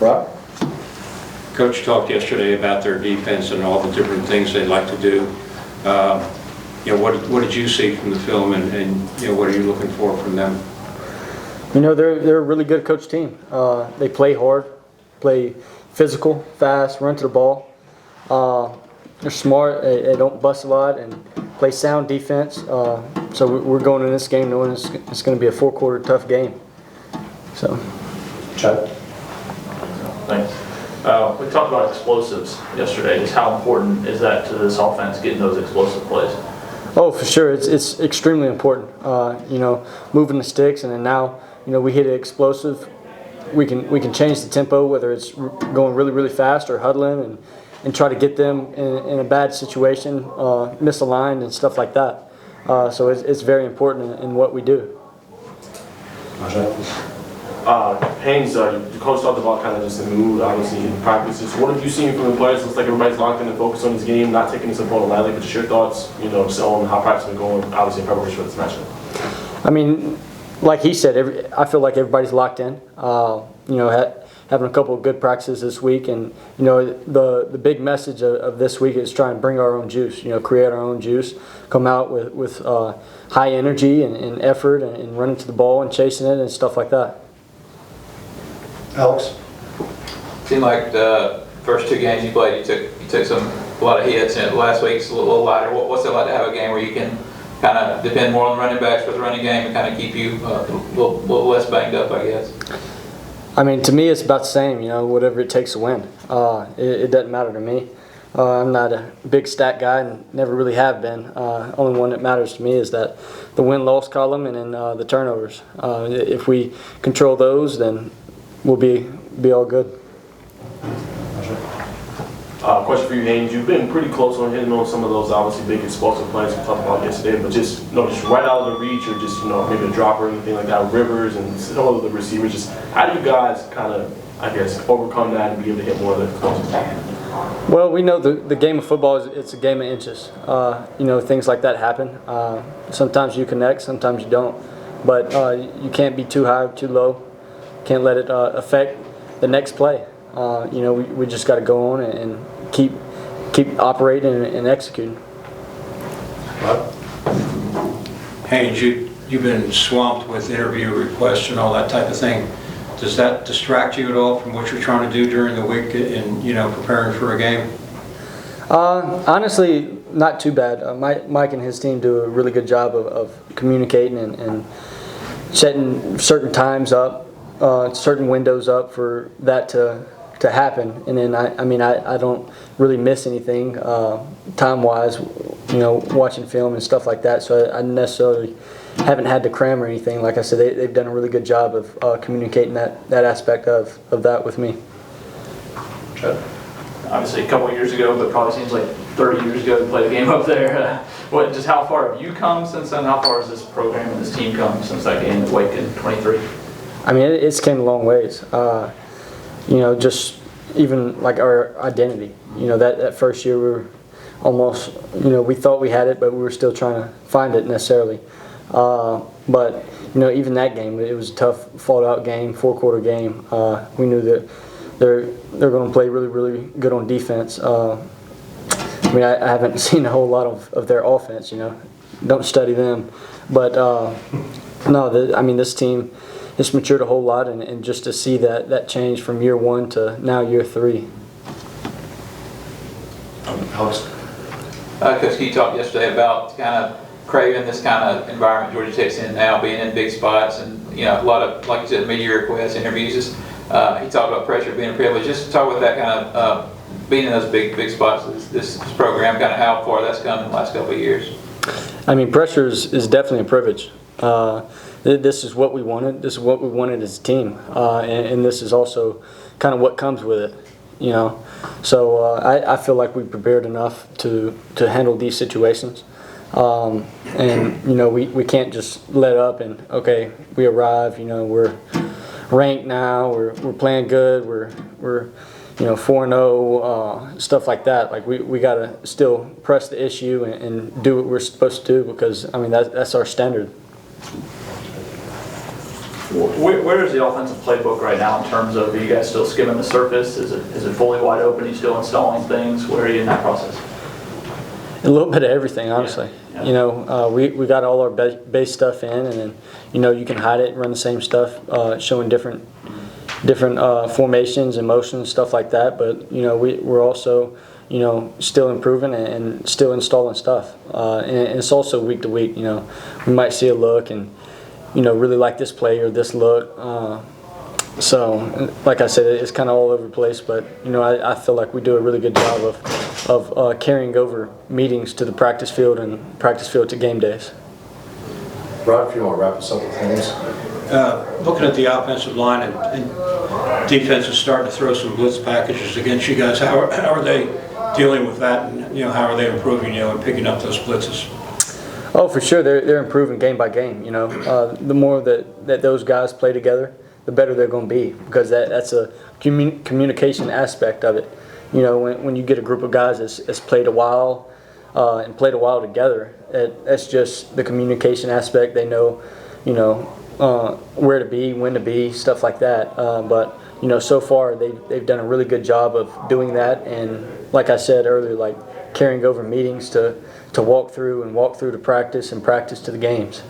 Rob? Coach talked yesterday about their defense and all the different things they'd like to do. What did you see from the film, and what are you looking for from them? They're a really good coach team. They play hard, play physical, fast, run to the ball. They're smart. They don't bust a lot and play sound defense. So we're going in this game knowing it's going to be a four-quarter tough game. So, Chad? Thanks. We talked about explosives yesterday. Just how important is that to this offense, getting those explosive plays? oh, for sure, it's extremely important. Moving the sticks, and then now we hit it explosive. We can change the tempo, whether it's going really, really fast or huddling and try to get them in a bad situation, misaligned and stuff like that. So it's very important in what we do. Haynes, the coach talked about kind of just the mood, obviously, in practices. What have you seen from the players? Looks like everybody's locked in and focused on this game, not taking this opponent lightly, but just your thoughts, just on how practice has been going, obviously, in preparation for this matchup. I mean, like he said, I feel like everybody's locked in. Having a couple of good practices this week, and the big message of this week is trying to bring our own juice. Create our own juice, come out with high energy and effort, and running to the ball and chasing it and stuff like that. Alex? Seemed like the first two games you played, you took a lot of hits, and last week's a little lighter. What's it like to have a game where you can kind of depend more on running backs for the running game and kind of keep you a little less banged up, I guess? I mean, to me, it's about the same. Whatever it takes to win. It doesn't matter to me. I'm not a big stat guy and never really have been. Only one that matters to me is that the win-loss column and then the turnovers. If we control those, then we'll be all good. Question for you, Haynes. You've been pretty close on hitting on some of those obviously big explosive plays we talked about yesterday, but just right out of the reach, or just maybe a drop or anything like that. Rivers and all of the receivers. Just how do you guys kind of, I guess, overcome that and be able to hit more of the explosive? Well, we know the game of football it's a game of inches. Things like that happen. Sometimes you connect, sometimes you don't. But you can't be too high or too low. Can't let it affect the next play. We just got to go on and keep operating and executing. Haynes, you've been swamped with interview requests and all that type of thing. Does that distract you at all from what you're trying to do during the week in preparing for a game? Honestly, not too bad. Mike and his team do a really good job of communicating and setting certain times up, certain windows up for that to happen. And then I don't really miss anything time-wise, watching film and stuff like that. So I necessarily haven't had to cram or anything. Like I said, they've done a really good job of communicating that aspect of that with me. Obviously a couple of years ago, but probably seems like 30 years ago to play the game up there. Just how far have you come since then? How far has this program and this team come since that game at Wake in 23? I mean, it's came a long ways. Just even like our identity. That first year we were almost, we thought we had it, but we were still trying to find it necessarily. But even that game, it was a tough, fought-out game, four-quarter game. We knew that they're going to play really, really good on defense. I haven't seen a whole lot of their offense. Don't study them, but this team has matured a whole lot, and just to see that change from year one to now year three. Alex? Coach Key talked yesterday about kind of craving this kind of environment Georgia Tech's in now, being in big spots, and a lot of, like you said, media requests, interviews. He talked about pressure being a privilege. Just talk about that kind of being in those big spots. This program, kind of how far that's come in the last couple of years. I mean, pressure is definitely a privilege. This is what we wanted. This is what we wanted as a team, and this is also kind of what comes with it. So I feel like we prepared enough to handle these situations, and we can't just let up and okay, we arrive. We're ranked now. We're playing good. We're 4-0, stuff like that. Like we gotta still press the issue and do what we're supposed to do, because that's our standard. Where is the offensive playbook right now in terms of, are you guys still skimming the surface? Is it fully wide open? Are you still installing things? Where are you in that process? A little bit of everything, honestly. Yeah. You know, we got all our base stuff in, and then, you know, you can hide it and run the same stuff, showing different formations and motions, stuff like that. But, you know, we're also, you know, still improving and still installing stuff. And it's also week to week. You know, we might see a look and, you know, really like this play or this look. So, like I said, it's kind of all over the place. But, you know, I feel like we do a really good job of carrying over meetings to the practice field and practice field to game days. Rod, if you want to wrap us up with Haynes. Looking at the offensive line and defense is starting to throw some blitz packages against you guys. How are they dealing with that, and, you know, how are they improving, you know, and picking up those blitzes? Oh, for sure, they're improving game by game. You know, the more that those guys play together, the better they're going to be, because that's a communication aspect of it. You know, when you get a group of guys that's played a while and played a while together, that's just the communication aspect. They know, you know, where to be, when to be, stuff like that. But, you know, so far they've done a really good job of doing that, and like I said earlier, like carrying over meetings to walk through to practice and practice to the games.